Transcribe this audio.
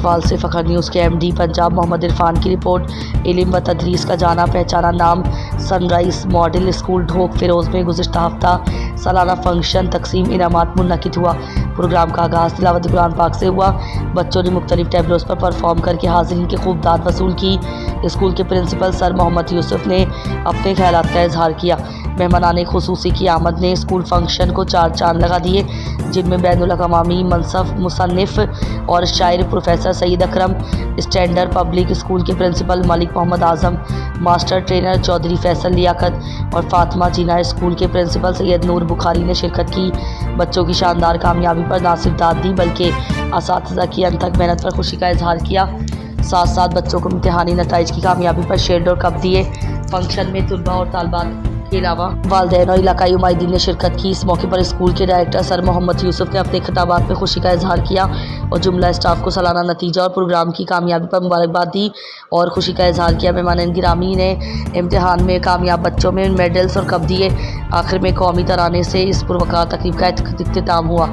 اقوال سے فخر نیوز کے ایم ڈی پنجاب محمد عرفان کی رپورٹ۔ علم و تدریس کا جانا پہچانا نام سن رائز ماڈل اسکول ڈھوک فیروز میں گزشتہ ہفتہ سالانہ فنکشن تقسیم انعامات منعقد ہوا۔ پروگرام کا آغاز تلاوت قرآن پاک سے ہوا۔ بچوں نے مختلف ٹیبلوز پر پرفارم کر کے حاضرین کی خوب داد وصول کی۔ اسکول کے پرنسپل سر محمد یوسف نے اپنے خیالات کا اظہار کیا۔ مہمانان خصوصی کی آمد نے اسکول فنکشن کو چار چاند لگا دیے، جن میں بین الاقوامی مصنف اور شاعر پروفیسر سید اکرم، اسٹینڈرڈ پبلک اسکول کے پرنسپل ملک محمد اعظم، ماسٹر ٹرینر چودھری فیصل لیاقت اور فاطمہ جینا اسکول کے پرنسپل سید نور بخاری نے شرکت کی۔ بچوں کی شاندار کامیابی پر نہ صرف داد دی بلکہ اساتذہ کی انتھک محنت پر خوشی کا اظہار کیا۔ ساتھ ساتھ بچوں کو امتحانی نتائج کی کامیابی پر شیلڈ اور کپ دیے۔ فنکشن میں طلباء اور طالبات کے علاوہ والدین اور علاقائی نمائندین نے شرکت کی۔ اس موقع پر اسکول کے ڈائریکٹر سر محمد یوسف نے اپنے خطابات میں خوشی کا اظہار کیا اور جملہ اسٹاف کو سالانہ نتیجہ اور پروگرام کی کامیابی پر مبارکباد دی اور خوشی کا اظہار کیا۔ مہمان گرامی نے امتحان میں کامیاب بچوں میں میڈلز اور کپ دیے۔ آخر میں قومی ترانے سے اس پروقار تقریب کا اختتام ہوا۔